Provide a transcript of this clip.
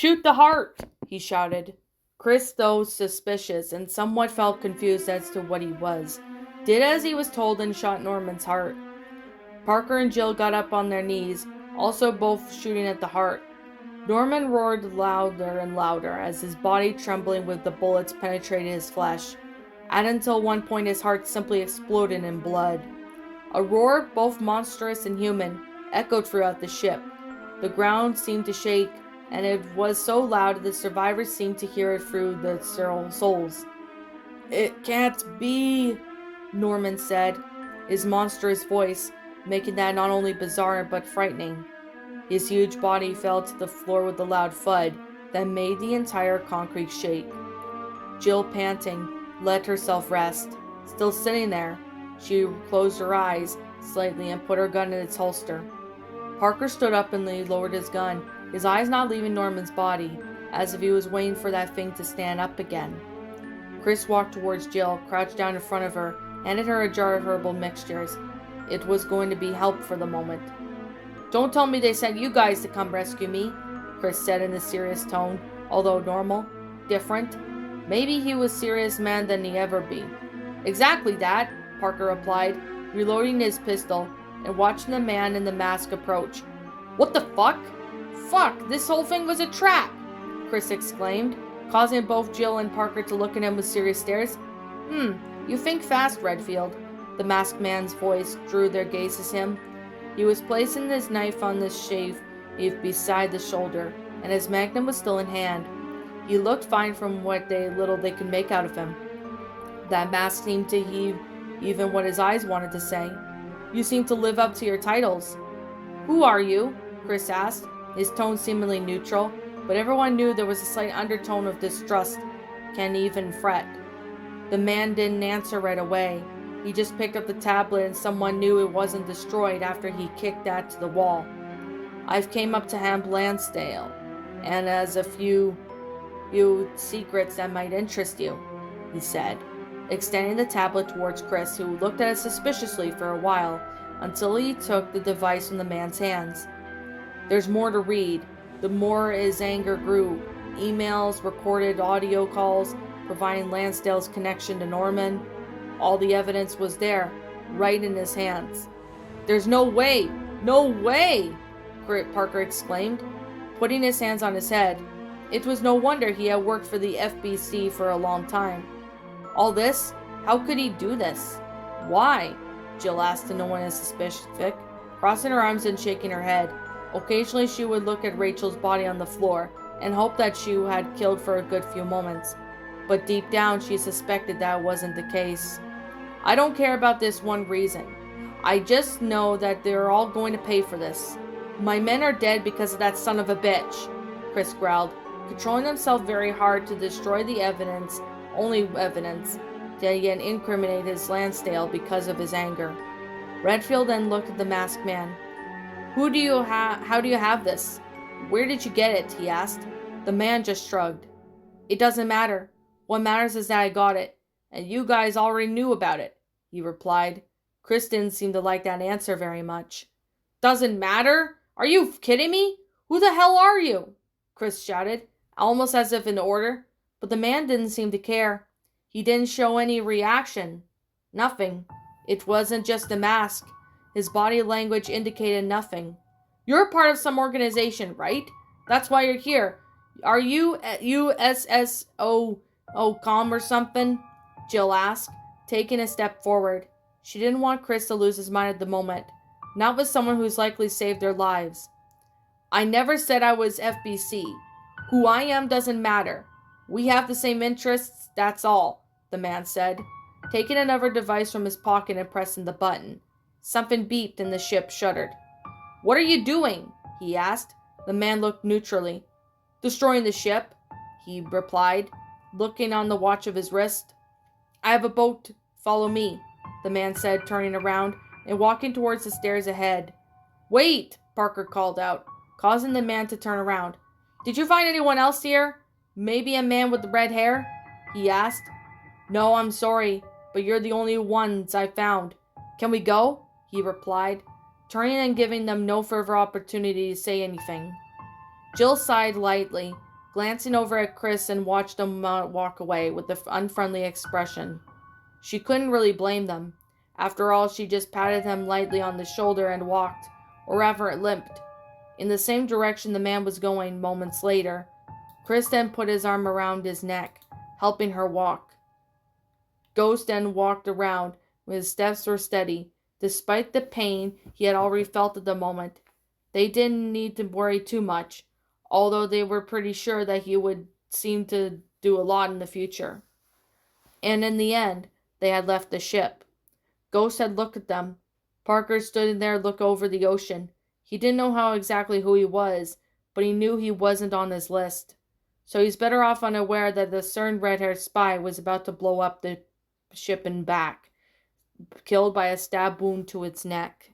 Shoot the heart, he shouted. Chris, though suspicious and somewhat felt confused as to what he was, did as he was told and shot Norman's heart. Parker and Jill got up on their knees, also both shooting at the heart. Norman roared louder and louder as his body trembling with the bullets penetrated his flesh, and until one point his heart simply exploded in blood. A roar, both monstrous and human, echoed throughout the ship. The ground seemed to shake, and it was so loud that the survivors seemed to hear it through their souls. "It can't be," Norman said, his monstrous voice making that not only bizarre but frightening. His huge body fell to the floor with a loud thud that made the entire concrete shake. Jill, panting, let herself rest. Still sitting there, she closed her eyes slightly and put her gun in its holster. Parker stood up and lowered his gun, his eyes not leaving Norman's body, as if he was waiting for that thing to stand up again. Chris walked towards Jill, crouched down in front of her, handed her a jar of herbal mixtures. It was going to be help for the moment. "Don't tell me they sent you guys to come rescue me," Chris said in a serious tone, although normal, different. Maybe he was serious man than he ever be. "Exactly that," Parker replied, reloading his pistol and watching the man in the mask approach. "What the fuck? Fuck, this whole thing was a trap!" Chris exclaimed, causing both Jill and Parker to look at him with serious stares. You think fast, Redfield." The masked man's voice drew their gazes him. He was placing his knife on the sheath beside the shoulder, and his magnum was still in hand. He looked fine from what little they could make out of him. That mask seemed to heave even what his eyes wanted to say. "You seem to live up to your titles." "Who are you?" Chris asked, his tone seemingly neutral, but everyone knew there was a slight undertone of distrust, can even fret. The man didn't answer right away. He just picked up the tablet and someone knew it wasn't destroyed after he kicked that to the wall. "I've came up to Hamp Lansdale, and as a few secrets that might interest you," he said, extending the tablet towards Chris, who looked at it suspiciously for a while, until he took the device from the man's hands. "There's more to read." The more his anger grew. Emails, recorded audio calls, providing Lansdale's connection to Norman. All the evidence was there, right in his hands. "There's no way! No way!" Parker exclaimed, putting his hands on his head. It was no wonder he had worked for the FBC for a long time. All this? How could he do this? "Why?" Jill asked to no one as specific, crossing her arms and shaking her head. Occasionally she would look at Rachel's body on the floor and hope that she had killed for a good few moments. But deep down she suspected that wasn't the case. "I don't care about this one reason. I just know that they're all going to pay for this. My men are dead because of that son of a bitch," Chris growled, controlling himself very hard to destroy the only evidence, to yet incriminate his Lansdale because of his anger. Redfield then looked at the masked man. How do you have this? Where did you get it?" he asked. The man just shrugged. "It doesn't matter. What matters is that I got it, and you guys already knew about it," he replied. Chris didn't seem to like that answer very much. "Doesn't matter? Are you kidding me? Who the hell are you?" Chris shouted, almost as if in order, but the man didn't seem to care. He didn't show any reaction. Nothing. It wasn't just a mask. His body language indicated nothing. "You're part of some organization, right? That's why you're here. Are you at USSOCOM or something?" Jill asked, taking a step forward. She didn't want Chris to lose his mind at the moment, not with someone who's likely saved their lives. "I never said I was FBC. Who I am doesn't matter. We have the same interests, that's all," the man said, taking another device from his pocket and pressing the button. Something beeped and the ship shuddered. "What are you doing?" he asked. The man looked neutrally. "Destroying the ship," he replied, looking on the watch of his wrist. "I have a boat. Follow me," the man said, turning around and walking towards the stairs ahead. "Wait!" Parker called out, causing the man to turn around. "Did you find anyone else here? Maybe a man with red hair?" he asked. "No, I'm sorry, but you're the only ones I found. Can we go?" he replied, turning and giving them no further opportunity to say anything. Jill sighed lightly, glancing over at Chris and watched them walk away with an unfriendly expression. She couldn't really blame them. After all, she just patted him lightly on the shoulder and walked, or rather limped, in the same direction the man was going moments later. Chris then put his arm around his neck, helping her walk. Ghost then walked around. His steps were steady, despite the pain he had already felt at the moment. They didn't need to worry too much, although they were pretty sure that he would seem to do a lot in the future. And in the end, they had left the ship. Ghost had looked at them. Parker stood in there looking over the ocean. He didn't know how exactly who he was, but he knew he wasn't on his list. So he's better off unaware that the CERN red-haired spy was about to blow up the ship and back, killed by a stab wound to its neck.